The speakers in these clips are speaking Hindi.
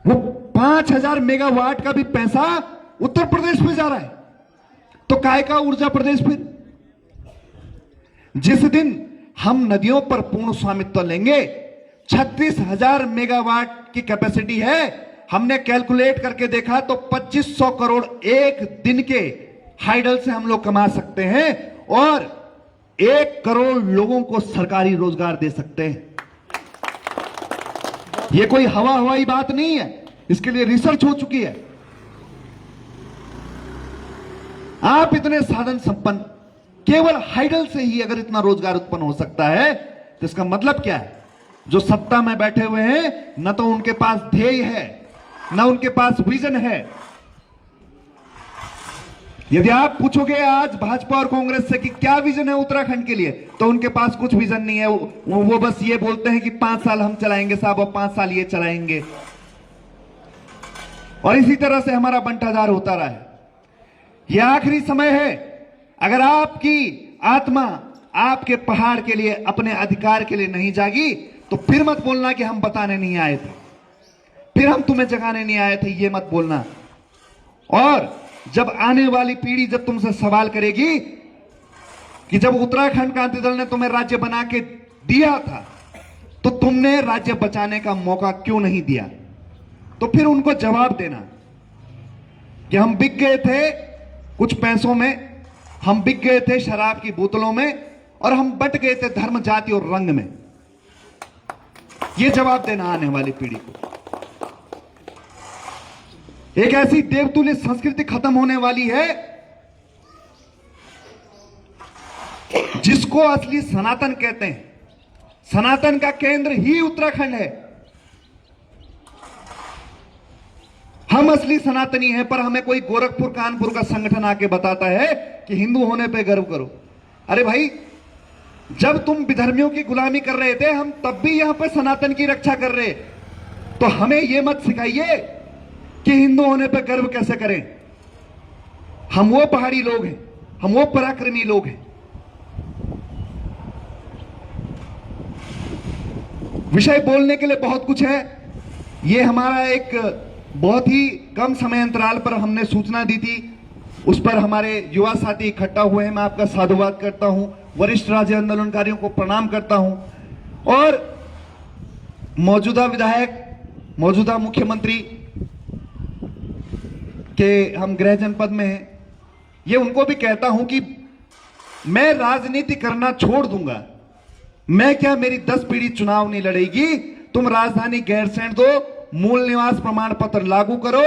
वो 5000 मेगावाट का भी पैसा उत्तर प्रदेश में जा रहा है। तो काय का ऊर्जा प्रदेश फिर? जिस दिन हम नदियों पर पूर्ण स्वामित्व लेंगे, 36,000 मेगावाट की कैपेसिटी है। हमने कैलकुलेट करके देखा तो 2500 करोड़ एक दिन के हाइडल से हम लोग कमा सकते हैं और 1 करोड़ लोगों को सरकारी रोजगार दे सकते हैं। यह कोई हवाई बात नहीं है, इसके लिए रिसर्च हो चुकी है। आप इतने साधन संपन्न, केवल हाइडल से ही अगर इतना रोजगार उत्पन्न हो सकता है तो इसका मतलब क्या है? जो सत्ता में बैठे हुए हैं, न तो उनके पास ध्येय है, न उनके पास विजन है। यदि आप पूछोगे आज भाजपा और कांग्रेस से कि क्या विजन है उत्तराखंड के लिए, तो उनके पास कुछ विजन नहीं है। वो बस ये बोलते हैं कि 5 साल हम चलाएंगे साहब और 5 साल ये चलाएंगे, और इसी तरह से हमारा बंटाधार होता रहा है। यह आखिरी समय है। अगर आपकी आत्मा आपके पहाड़ के लिए, अपने अधिकार के लिए नहीं जागी, तो फिर मत बोलना कि हम बताने नहीं आए थे, फिर हम तुम्हें जगाने नहीं आए थे, ये मत बोलना। और जब आने वाली पीढ़ी जब तुमसे सवाल करेगी कि जब उत्तराखंड क्रांति दल ने तुम्हें राज्य बना के दिया था तो तुमने राज्य बचाने का मौका क्यों नहीं दिया, तो फिर उनको जवाब देना कि हम बिक गए थे कुछ पैसों में, हम बिक गए थे शराब की बोतलों में, और हम बट गए थे धर्म, जाति और रंग में। यह जवाब देना आने वाली पीढ़ी को। एक ऐसी देवतुल्य संस्कृति खत्म होने वाली है जिसको असली सनातन कहते हैं। सनातन का केंद्र ही उत्तराखंड है। हम असली सनातनी हैं, पर हमें कोई गोरखपुर कानपुर का संगठन आके बताता है कि हिंदू होने पे गर्व करो। अरे भाई, जब तुम विधर्मियों की गुलामी कर रहे थे, हम तब भी यहां पे सनातन की रक्षा कर रहे। तो हमें यह मत सिखाइए कि हिंदू होने पे गर्व कैसे करें। हम वो पहाड़ी लोग हैं, हम वो पराक्रमी लोग हैं। विषय बोलने के लिए बहुत कुछ है। यह हमारा एक बहुत ही कम समय अंतराल पर हमने सूचना दी थी, उस पर हमारे युवा साथी इकट्ठा हुए हैं। मैं आपका साधुवाद करता हूं, वरिष्ठ राज्य आंदोलनकारियों को प्रणाम करता हूं, और मौजूदा विधायक, मौजूदा मुख्यमंत्री के हम गृह जनपद में हैं, ये उनको भी कहता हूं कि मैं राजनीति करना छोड़ दूंगा। मैं क्या, मेरी 10 पीढ़ी चुनाव नहीं लड़ेगी। तुम राजधानी गैरसैंण दो, मूल निवास प्रमाण पत्र लागू करो,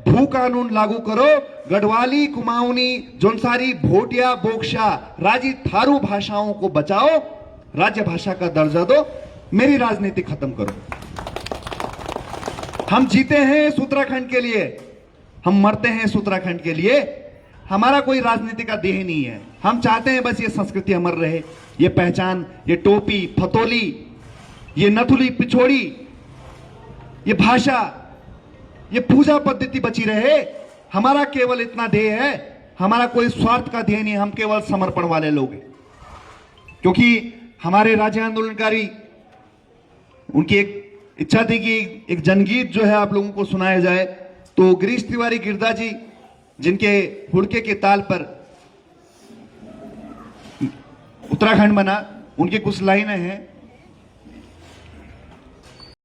भू कानून लागू करो, गढ़वाली, कुमाऊनी, जोनसारी, भोटिया, बोक्शा, राजी, थारू भाषाओं को बचाओ, राज्य भाषा का दर्जा दो, मेरी राजनीति खत्म करो। हम जीते हैं इस उत्तराखंड के लिए, हम मरते हैं इस उत्तराखंड के लिए। हमारा कोई राजनीति का देह नहीं है। हम चाहते हैं बस ये संस्कृति अमर रहे, ये पहचान, ये टोपी, फतोली, ये नथुली, पिछोड़ी, ये भाषा, ये पूजा पद्धति बची रहे। हमारा केवल इतना ध्येय है। हमारा कोई स्वार्थ का ध्येय नहीं, हम केवल समर्पण वाले लोग हैं। क्योंकि हमारे राज्य आंदोलनकारी, उनकी एक इच्छा थी कि एक जनगीत जो है आप लोगों को सुनाया जाए। तो गिरीश तिवारी गिरदा जी, जिनके हुड़के के ताल पर उत्तराखंड बना, उनकी कुछ लाइनें हैं।